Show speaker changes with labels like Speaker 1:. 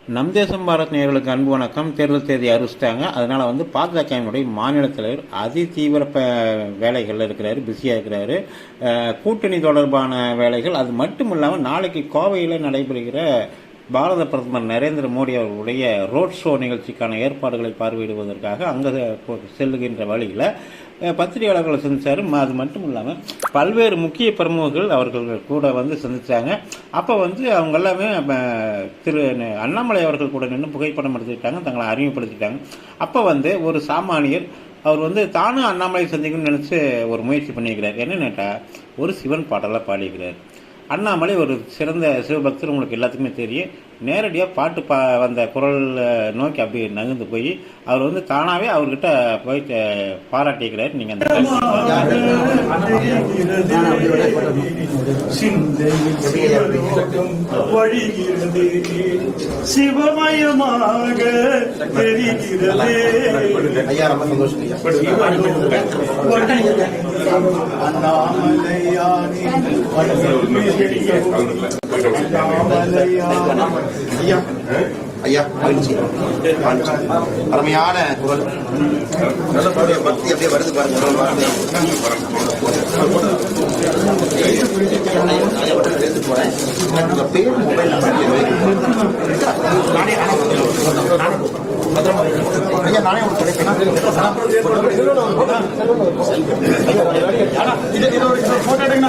Speaker 1: நம் தேசம் பாரத் நேயர்களுக்கு அன்பு வணக்கம். தேர்தல் தேதி அறிவிச்சிட்டாங்க. அதனால் பாஜகவினுடைய மாநில தலைவர் அதிதீவிர வேலைகளில் இருக்கிறாரு, பிஸியாக இருக்கிறாரு. கூட்டணி தொடர்பான வேலைகள் அது மட்டும் இல்லாமல் நாளைக்கு கோவையில் நடைபெறுகிற பாரத பிரதமர் நரேந்திர மோடி அவர்களுடைய ரோட் ஷோ நிகழ்ச்சிக்கான ஏற்பாடுகளை பார்வையிடுவதற்காக அங்கே செல்லுகின்ற வழியில் பத்திரிகையாளர்களை சந்தித்தார். அது மட்டும் இல்லாமல் பல்வேறு முக்கிய பிரமுகர்கள் அவர்கள் கூட சந்தித்தாங்க. அப்போ அவங்க எல்லாமே திரு அண்ணாமலை அவர்கள் கூட நின்று புகைப்படம் எடுத்துக்கிட்டாங்க, தங்களை அறிமுகப்படுத்திட்டாங்க. அப்போ ஒரு சாமானியர் அவர் தானும் அண்ணாமலை சந்திக்கணும்னு நினச்சி ஒரு முயற்சி பண்ணியிருக்கிறார். என்னென்னட்டா ஒரு சிவன் பாடலாக பாடியிருக்கிறார். அண்ணாமலை ஒரு சிறந்த சிவபக்தர், உங்களுக்கு எல்லாத்துக்குமே தெரியும். நேரடியாக பாட்டு வந்த குரல் நோக்கி அப்படி நகர்ந்து போய் அவர் தானாகவே அவர்கிட்ட போயிட்டு பாராட்டிக்கிறார். நீங்கள் அந்த
Speaker 2: சிவமயமாக
Speaker 3: ஐயா அருமையான குரல், பக்தி அப்படியே வருது பாருங்க. போறேன் பேர் மொபைல் ஐயா நானே ஒரு போட்டோ எடுங்க.